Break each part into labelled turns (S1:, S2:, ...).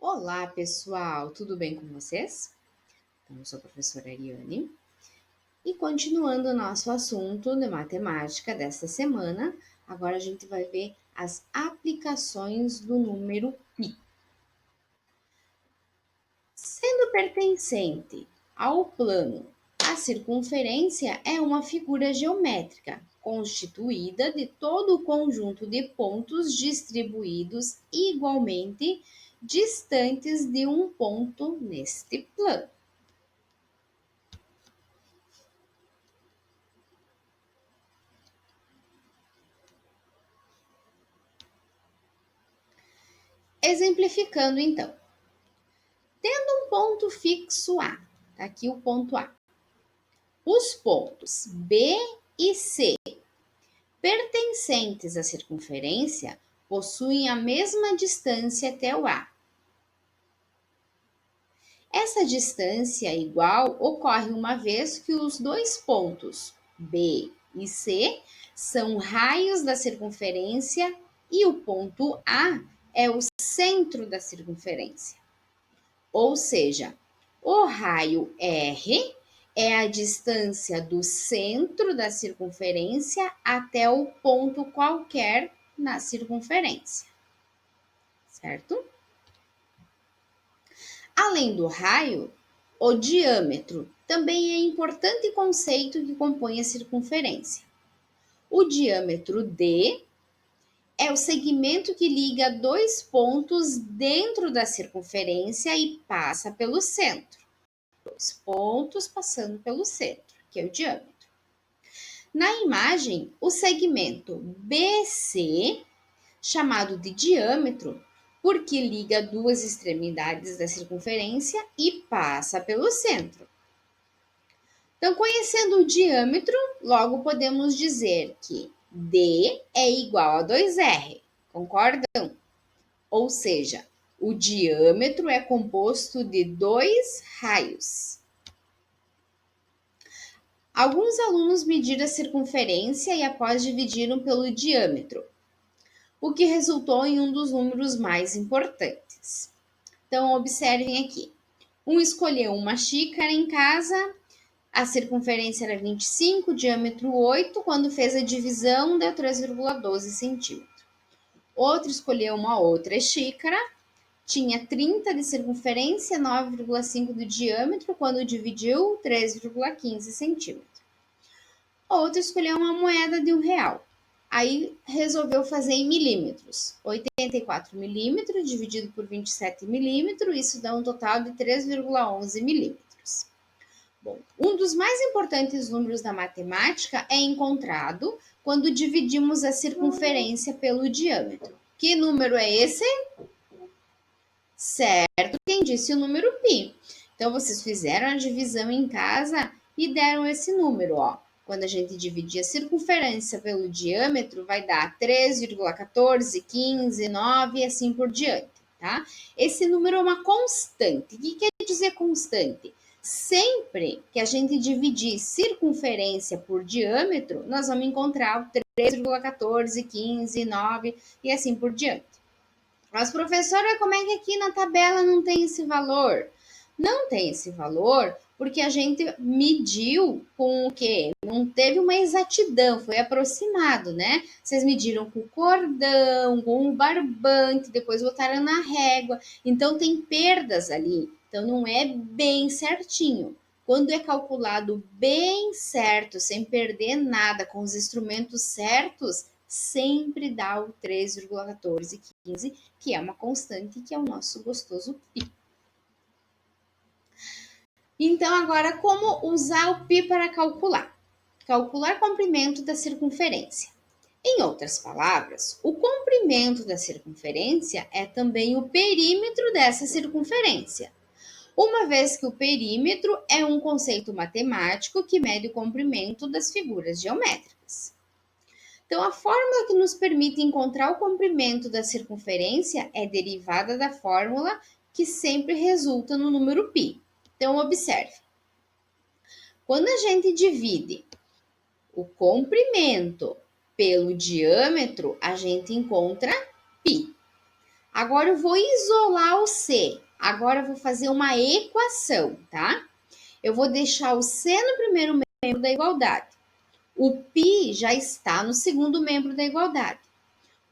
S1: Olá, pessoal, tudo bem com vocês? Eu sou a professora Ariane e continuando o nosso assunto de matemática desta semana, agora a gente vai ver as aplicações do número π. Sendo pertencente ao plano, a circunferência é uma figura geométrica constituída de todo o conjunto de pontos distribuídos igualmente distantes de um ponto neste plano. Exemplificando então, tendo um ponto fixo A, tá aqui o ponto A. Os pontos B e C, pertencentes à circunferência, possuem a mesma distância até o A. Essa distância igual ocorre uma vez que os dois pontos B e C são raios da circunferência e o ponto A é o centro da circunferência. Ou seja, o raio R é a distância do centro da circunferência até o ponto qualquer na circunferência, certo? Além do raio, o diâmetro também é importante conceito que compõe a circunferência. O diâmetro D é o segmento que liga dois pontos dentro da circunferência e passa pelo centro. Dois pontos passando pelo centro, que é o diâmetro. Na imagem, o segmento BC, chamado de diâmetro, porque liga duas extremidades da circunferência e passa pelo centro. Então, conhecendo o diâmetro, logo podemos dizer que D é igual a 2R, concordam? Ou seja, o diâmetro é composto de dois raios. Alguns alunos mediram a circunferência e após dividiram pelo diâmetro, o que resultou em um dos números mais importantes. Então, observem aqui. Um escolheu uma xícara em casa, a circunferência era 25, o diâmetro 8, quando fez a divisão deu 3,12 centímetros. Outro escolheu uma outra xícara, tinha 30 de circunferência, 9,5 de diâmetro, quando dividiu 3,15 centímetros. Outro escolheu uma moeda de R$1. Aí resolveu fazer em milímetros. 84 milímetros dividido por 27 milímetros, isso dá um total de 3,11 milímetros. Bom, um dos mais importantes números da matemática é encontrado quando dividimos a circunferência pelo diâmetro. Que número é esse? Certo, quem disse o número π. Então, vocês fizeram a divisão em casa e deram esse número, ó. Quando a gente dividir a circunferência pelo diâmetro, vai dar 3,14, 15, 9 e assim por diante, tá? Esse número é uma constante. O que quer dizer constante? Sempre que a gente dividir circunferência por diâmetro, nós vamos encontrar o 3,14, 15, 9 e assim por diante. Mas, professora, como é que aqui na tabela não tem esse valor? Não tem esse valor porque a gente mediu com o quê? Não teve uma exatidão, foi aproximado, né? Vocês mediram com o cordão, com o barbante, depois botaram na régua. Então, tem perdas ali. Então, não é bem certinho. Quando é calculado bem certo, sem perder nada, com os instrumentos certos, sempre dá o 3,1415, que é uma constante, que é o nosso gostoso π. Então, agora, como usar o π para calcular? Calcular comprimento da circunferência. Em outras palavras, o comprimento da circunferência é também o perímetro dessa circunferência, uma vez que o perímetro é um conceito matemático que mede o comprimento das figuras geométricas. Então, a fórmula que nos permite encontrar o comprimento da circunferência é derivada da fórmula que sempre resulta no número π. Então, observe. Quando a gente divide o comprimento pelo diâmetro, a gente encontra π. Agora eu vou isolar o C. Agora eu vou fazer uma equação, tá? Eu vou deixar o C no primeiro membro da igualdade. O π já está no segundo membro da igualdade.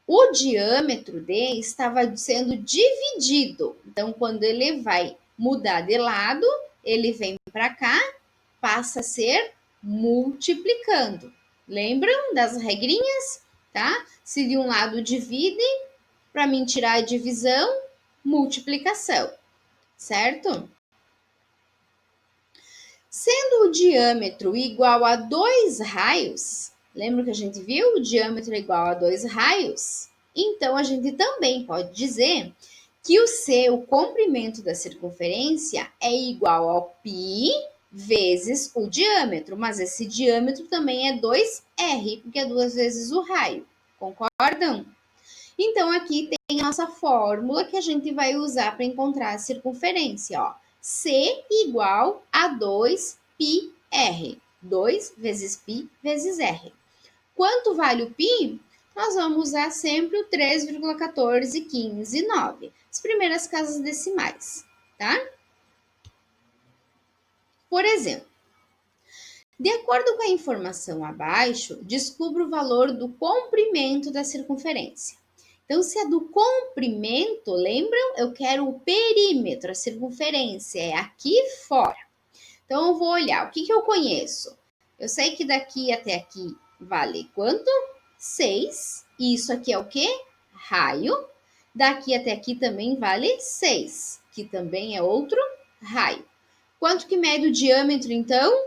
S1: O diâmetro D estava sendo dividido. Então, quando ele vai mudar de lado, ele vem para cá, passa a ser multiplicando. Lembram das regrinhas? Tá? Se de um lado divide, para mim tirar a divisão, multiplicação, certo? Sendo o diâmetro igual a 2 raios, lembra que a gente viu? O diâmetro é igual a 2 raios. Então, a gente também pode dizer que o C, o comprimento da circunferência, é igual ao π vezes o diâmetro. Mas esse diâmetro também é 2r, porque é 2 vezes o raio. Concordam? Então, aqui tem a nossa fórmula que a gente vai usar para encontrar a circunferência, ó. C igual a 2πr. 2 vezes π vezes r. Quanto vale o π? Nós vamos usar sempre o 3,14159. As primeiras casas decimais, tá? Por exemplo, de acordo com a informação abaixo, descubra o valor do comprimento da circunferência. Então, se é do comprimento, lembram? Eu quero o perímetro, a circunferência é aqui fora. Então, eu vou olhar, o que eu conheço? Eu sei que daqui até aqui vale quanto? 6. E isso aqui é o quê? Raio. Daqui até aqui também vale 6, que também é outro raio. Quanto que mede o diâmetro, então?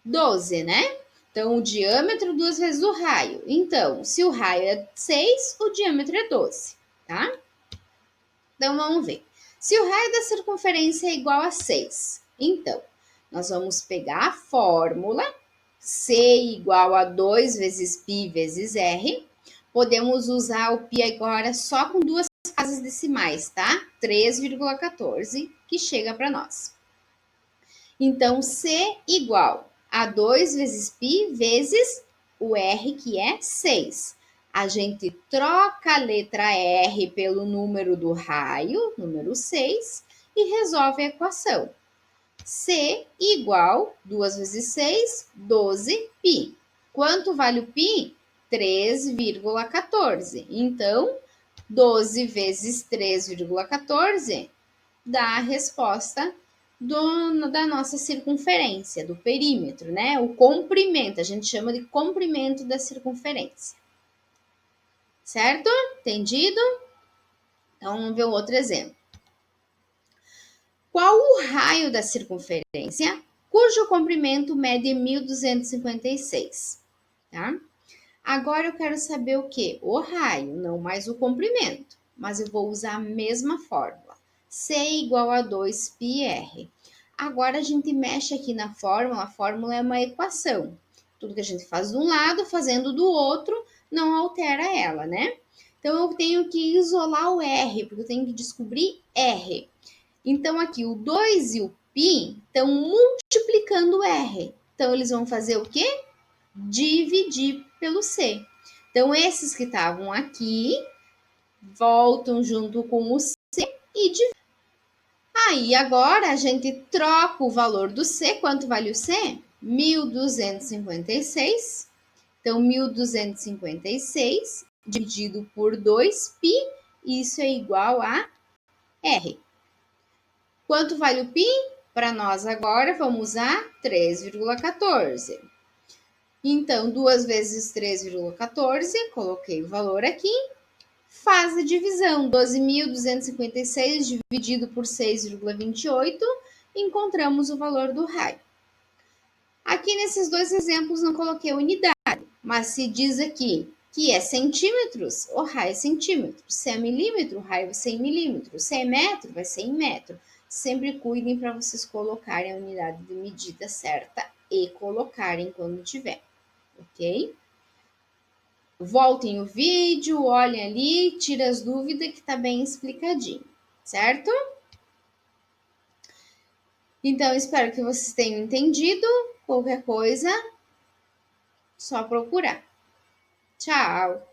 S1: 12, né? Então, o diâmetro 2 vezes o raio. Então, se o raio é 6, o diâmetro é 12, tá? Então, vamos ver. Se o raio da circunferência é igual a 6, então, nós vamos pegar a fórmula C igual a 2 vezes π vezes r. Podemos usar o π agora só com duas casas decimais, tá? 3,14, que chega para nós. Então, C igual a 2 vezes π vezes o R, que é 6. A gente troca a letra R pelo número do raio, número 6, e resolve a equação. C igual 2 vezes 6, 12π. Quanto vale o π? 3,14. Então, 12 vezes 3,14 dá a resposta da nossa circunferência, do perímetro, né? O comprimento, a gente chama de comprimento da circunferência. Certo? Entendido? Então, vamos ver um outro exemplo. Qual o raio da circunferência cujo comprimento mede 1.256? Tá? Agora eu quero saber o quê? O raio, não mais o comprimento. Mas eu vou usar a mesma fórmula. C igual a 2πr. Agora a gente mexe aqui na fórmula. A fórmula é uma equação. Tudo que a gente faz de um lado, fazendo do outro, não altera ela, né? Então eu tenho que isolar o R, porque eu tenho que descobrir R. Então aqui o 2 e o π estão multiplicando o R. Então eles vão fazer o quê? Dividir pelo C. Então, esses que estavam aqui voltam junto com o C e dividem. Aí, agora, a gente troca o valor do C. Quanto vale o C? 1.256. Então, 1.256 dividido por 2π, isso é igual a R. Quanto vale o π? Para nós agora, vamos usar 3,14. Então, 2 vezes 3,14, coloquei o valor aqui. Faz a divisão, 12.256 dividido por 6,28, encontramos o valor do raio. Aqui nesses dois exemplos não coloquei unidade, mas se diz aqui que é centímetros, o raio é centímetro. Se é milímetro, o raio vai ser em milímetro. Se é metro, vai ser em metro. Sempre cuidem para vocês colocarem a unidade de medida certa e colocarem quando tiver, ok? Voltem o vídeo, olhem ali, tira as dúvidas que está bem explicadinho, certo? Então, espero que vocês tenham entendido. Qualquer coisa, só procurar. Tchau!